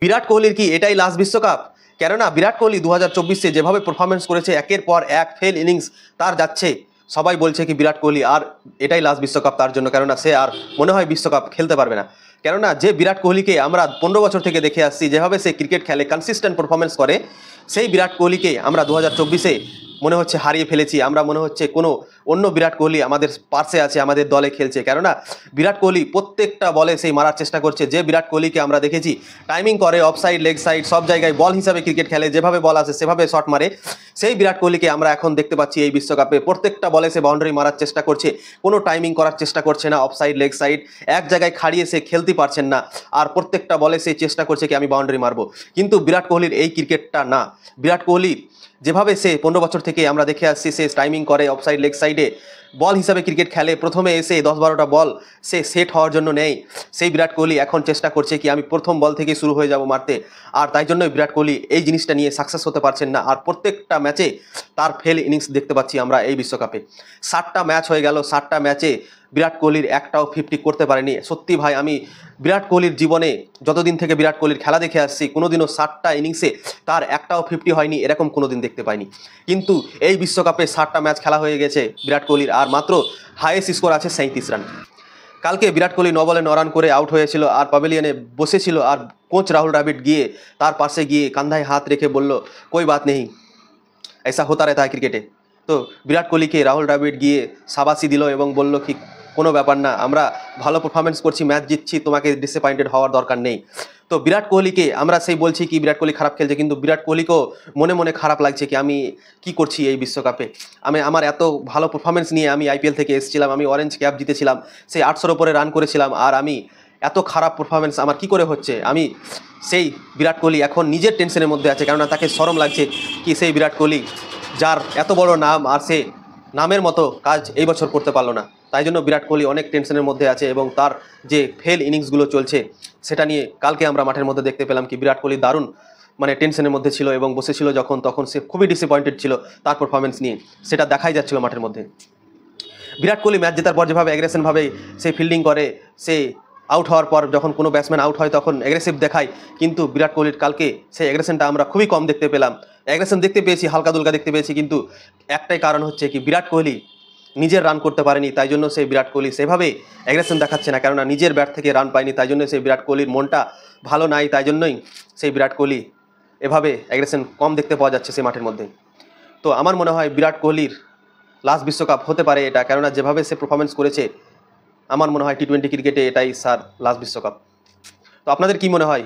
বিরাট কোহলির কি এটাই লাস্ট বিশ্বকাপ? কেননা বিরাট কোহলি 2024-এ যেভাবে পারফরমেন্স করেছে, একের পর এক ফেল ইনিংস তার যাচ্ছে, সবাই বলছে কি বিরাট কোহলি আর এটাই লাস্ট বিশ্বকাপ তার জন্য। কেননা সে আর মনে হয় বিশ্বকাপ খেলতে পারবে না। কেননা যে বিরাট কোহলিকে আমরা 15 বছর থেকে দেখে আসছি, যেভাবে সে ক্রিকেট খেলে, কনসিস্টেন্ট পারফরমেন্স করে, সেই বিরাট কোহলিকে আমরা 2024-এ মনে হচ্ছে হারিয়ে ফেলেছি। আমরা মনে হচ্ছে কোনো অন্য বিরাট কোহলি আমাদের পার্শ্বে আছে, আমাদের দলে খেলছে। কেননা বিরাট কোহলি প্রত্যেকটা বলে সেই মারার চেষ্টা করছে। যে বিরাট কোহলিকে আমরা দেখেছি টাইমিং করে, অফ সাইড, লেগ সাইড, সব জায়গায় বল হিসাবে ক্রিকেট খেলে, যেভাবে বল আসে সেভাবে শট মারে, সেই বিরাট কোহলিকে আমরা এখন দেখতে পাচ্ছি এই বিশ্বকাপে প্রত্যেকটা বলে সে বাউন্ডারি মারার চেষ্টা করছে, কোনো টাইমিং করার চেষ্টা করছে না। অফ সাইড, লেগ সাইড এক জায়গায় খাড়িয়ে সে খেলতে পারছেন না, আর প্রত্যেকটা বলে সে চেষ্টা করছে কি আমি বাউন্ডারি মারবো। কিন্তু বিরাট কোহলির এই ক্রিকেটটা না। বিরাট কোহলি যেভাবে সে 15 বছর থেকে আমরা দেখে আসছি, সে টাইমিং করে, অফ সাইড, লেগ সাইডে বল হিসাবে ক্রিকেট খেলে, প্রথমে এসে 10-12টা বল সে সেট হওয়ার জন্য নেয়। সেই বিরাট কোহলি এখন চেষ্টা করছে কি আমি প্রথম বল থেকে শুরু হয়ে যাব মারতে, আর তাই জন্যই বিরাট কোহলি এই জিনিসটা নিয়ে সাকসেস হতে পারছেন না। আর প্রত্যেকটা ম্যাচে তার ফেল ইনিংস দেখতে পাচ্ছি আমরা এই বিশ্বকাপে। 60টা ম্যাচ হয়ে গেল, 60টা ম্যাচে বিরাট কোহলির একটাও 50 করতে পারেনি। সত্যি ভাই, আমি বিরাট কোহলির জীবনে যতদিন থেকে বিরাট কোহলির খেলা দেখে আসছি, কোনোদিনও 60টা ইনিংসে তার একটাও 50 হয়নি, এরকম কোনোদিন দেখতে পাইনি। কিন্তু এই বিশ্বকাপে 60টা ম্যাচ খেলা হয়ে গেছে বিরাট কোহলির, আর মাত্র হাইয়েস্ট স্কোর আছে 37 রান। কালকে বিরাট কোহলি 9 বলে 9 রান করে আউট হয়েছিল, আর প্যাভিলিয়নে বসেছিল, আর কোচ রাহুল দ্রাবিড় গিয়ে তার পাশে গিয়ে কাঁধায় হাত রেখে বলল কোই বাত নেই, ऐसा होता रहता है ক্রিকেটে। তো বিরাট কোহলিকে রাহুল দ্রাবিড় গিয়ে শাবাশি দিল এবং বলল কি কোনো ব্যাপার না, আমরা ভালো পারফরমেন্স করছি, ম্যাচ জিতছি, তোমাকে ডিসঅ্যাপয়েন্টেড হওয়ার দরকার নেই। তো বিরাট কোহলিকে আমরা সেই বলছি কি বিরাট কোহলি খারাপ খেলছে, কিন্তু বিরাট কোহলিকেও মনে মনে খারাপ লাগছে কি আমি কি করছি এই বিশ্বকাপে। আমার এত ভালো পারফরমেন্স নিয়ে আমি আইপিএল থেকে এসেছিলাম, আমি অরেঞ্জ ক্যাপ জিতেছিলাম, সেই 800-র উপরে রান করেছিলাম, আর আমি এত খারাপ পারফরমেন্স আমার কি করে হচ্ছে। আমি সেই বিরাট কোহলি এখন নিজের টেনশনের মধ্যে আছে, কেননা তাকে শরম লাগছে কি সেই বিরাট কোহলি যার এত বড় নাম, আর সে নামের মতো কাজ এই বছর করতে পারলো না। তাই জন্য বিরাট কোহলি অনেক টেনশনের মধ্যে আছে, এবং তার যে ফেল ইনিংসগুলো চলছে সেটা নিয়ে কালকে আমরা মাঠের মধ্যে দেখতে পেলাম কি বিরাট কোহলি দারুণ টেনশনের মধ্যে ছিল, এবং বসেছিল তখন সে খুবই ডিসঅ্যাপয়েন্টেড ছিল তার পারফরমেন্স নিয়ে, সেটা দেখাই যাচ্ছিল মাঠের মধ্যে। বিরাট কোহলি ম্যাচ জেতার পর যেভাবে অ্যাগ্রেশনভাবে সে ফিল্ডিং করে, সে আউট হওয়ার পর যখন কোনো ব্যাটসম্যান আউট হয় তখন অ্যাগ্রেসিভ দেখায়, কিন্তু বিরাট কোহলির কালকে সেই অ্যাগ্রেশনটা আমরা খুবই কম দেখতে পেলাম। অ্যাগ্রেশন দেখতে পেয়েছি, হালকা দুলকা দেখতে পেয়েছি, কিন্তু একটাই কারণ হচ্ছে কি বিরাট কোহলি নিজের রান করতে পারেনি, তাই জন্য সেই বিরাট কোহলি সেভাবে অ্যাগ্রেশন দেখাচ্ছে না, কেননা নিজের ব্যাট থেকে রান পায়নি, তাই জন্য সেই বিরাট কোহলির মনটা ভালো নাই, তাই জন্যই সেই বিরাট কোহলি এভাবে অ্যাগ্রেশন কম দেখতে পাওয়া যাচ্ছে সেই মাঠের মধ্যে। তো আমার মনে হয় বিরাট কোহলির লাস্ট বিশ্বকাপ হতে পারে এটা, কেননা যেভাবে সে পারফরমেন্স করেছে আমার মনে হয় টি-20 ক্রিকেটে এটাই স্যার লাস্ট বিশ্বকাপ। তো আপনাদের কি মনে হয়,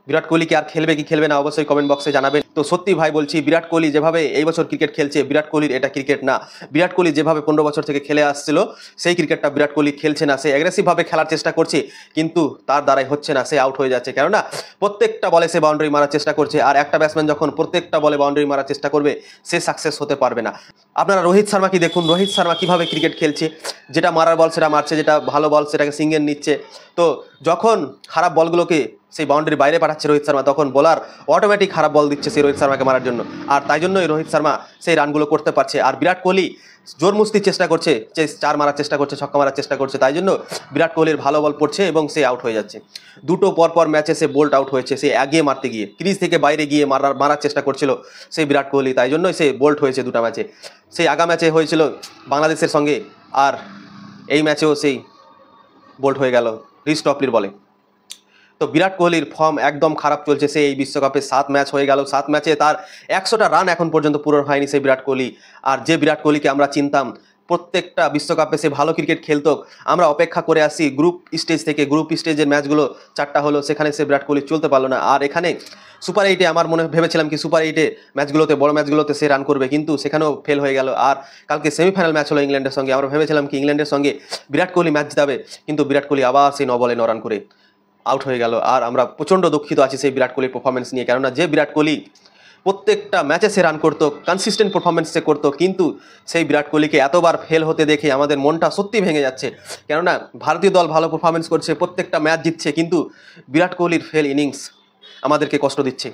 বিরাট কোহলি কি আর খেলবে কি খেলবে না অবশ্যই কমেন্ট বক্সে জানাবেন। তো সত্যি ভাই বলছি, বিরাট কোহলি যেভাবে এই বছর ক্রিকেট খেলছে, বিরাট কোহলির এটা ক্রিকেট না। বিরাট কোহলি যেভাবে 15 বছর থেকে খেলে আসছিল সেই ক্রিকেটটা বিরাট কোহলি খেলছে না। সে অ্যাগ্রেসিভভাবে খেলার চেষ্টা করছে, কিন্তু তার দ্বারাই হচ্ছে না, সে আউট হয়ে যাচ্ছে, কেননা প্রত্যেকটা বলে সে বাউন্ডারি মারার চেষ্টা করছে, আর একটা ব্যাটসম্যান যখন প্রত্যেকটা বলে বাউন্ডারি মারার চেষ্টা করবে সে সাকসেস হতে পারবে না। আপনারা রোহিত শর্মা কি দেখুন, রোহিত শর্মা কীভাবে ক্রিকেট খেলছে, যেটা মারার বল সেটা মারছে, যেটা ভালো বল সেটাকে সিঙ্গেল নিচ্ছে। তো যখন খারাপ বলগুলোকে সেই বাউন্ডারির বাইরে পাঠাচ্ছে রোহিত শর্মা, তখন বোলার অটোমেটিক খারাপ বল দিচ্ছে সেই রোহিত শর্মাকে মারার জন্য, আর তাই জন্যই রোহিত শর্মা সেই রানগুলো করতে পারছে। আর বিরাট কোহলি জোর মুস্তির চেষ্টা করছে, যে 4 মারার চেষ্টা করছে, ছক্কা মারার চেষ্টা করছে, তাই জন্য বিরাট কোহলির ভালো বল পড়ছে এবং সে আউট হয়ে যাচ্ছে। দুটো পরপর ম্যাচে সে বোল্ট আউট হয়েছে, সে এগিয়ে মারতে গিয়ে ক্রিজ থেকে বাইরে গিয়ে মারার চেষ্টা করছিল সেই বিরাট কোহলি, তাই জন্যই সে বোল্ট হয়েছে দুটো ম্যাচে। সেই আগা ম্যাচে হয়েছিল বাংলাদেশের সঙ্গে, আর এই ম্যাচেও সেই বোল্ট হয়ে গেল রিস টপলির বলে। তো বিরাট কোহলির ফর্ম একদম খারাপ চলছে। সে এই বিশ্বকাপে 7 ম্যাচ হয়ে গেল, 7 ম্যাচে তার 100টা রান এখন পর্যন্ত পূরণ হয়নি সেই বিরাট কোহলি। আর যে বিরাট কোহলিকে আমরা চিনতাম প্রত্যেকটা বিশ্বকাপে সে ভালো ক্রিকেট খেলতো, আমরা অপেক্ষা করে আসি গ্রুপ স্টেজের ম্যাচগুলো 4টা হলো, সেখানে সে বিরাট কোহলি চলতে পারলো না। আর এখানে সুপার 8-এ আমার মনে ভেবেছিলাম কি সুপার 8-এ ম্যাচগুলোতে, বড় ম্যাচগুলোতে সে রান করবে, কিন্তু সেখানেও ফেল হয়ে গেল। আর কালকে সেমিফাইনাল ম্যাচ হলো ইংল্যান্ডের সঙ্গে, আমরা ভেবেছিলাম কি ইংল্যান্ডের সঙ্গে বিরাট কোহলি ম্যাচ জিতাবে, কিন্তু বিরাট কোহলি আবার সেই 9 বলে 9 রান করে আউট হয়ে গেল। আর আমরা প্রচণ্ড দুঃখিত আছি সেই বিরাট কোহলির পারফরমেন্স নিয়ে, কেননা যে বিরাট কোহলি প্রত্যেকটা ম্যাচে সে রান করতো, কনসিস্টেন্ট পারফরমেন্স সে করতো, কিন্তু সেই বিরাট কোহলিকে এতবার ফেল হতে দেখে আমাদের মনটা সত্যি ভেঙে যাচ্ছে। কেননা ভারতীয় দল ভালো পারফরমেন্স করছে, প্রত্যেকটা ম্যাচ জিতছে, কিন্তু বিরাট কোহলির ফেল ইনিংস আমাদেরকে কষ্ট দিচ্ছে।